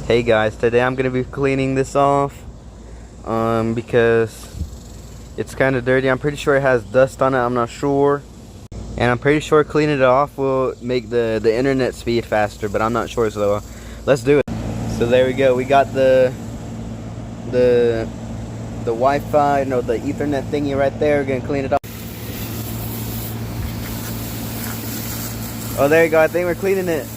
Hey guys, today I'm gonna be cleaning this off because it's kind of dirty. I'm pretty sure it has dust on it. I'm not sure, and I'm pretty sure cleaning it off will make the internet speed faster, but I'm not sure. So let's do it. So there we go. We got the Wi-Fi, no, the Ethernet thingy right there. We're gonna clean it off. Oh, there you go. I think we're cleaning it.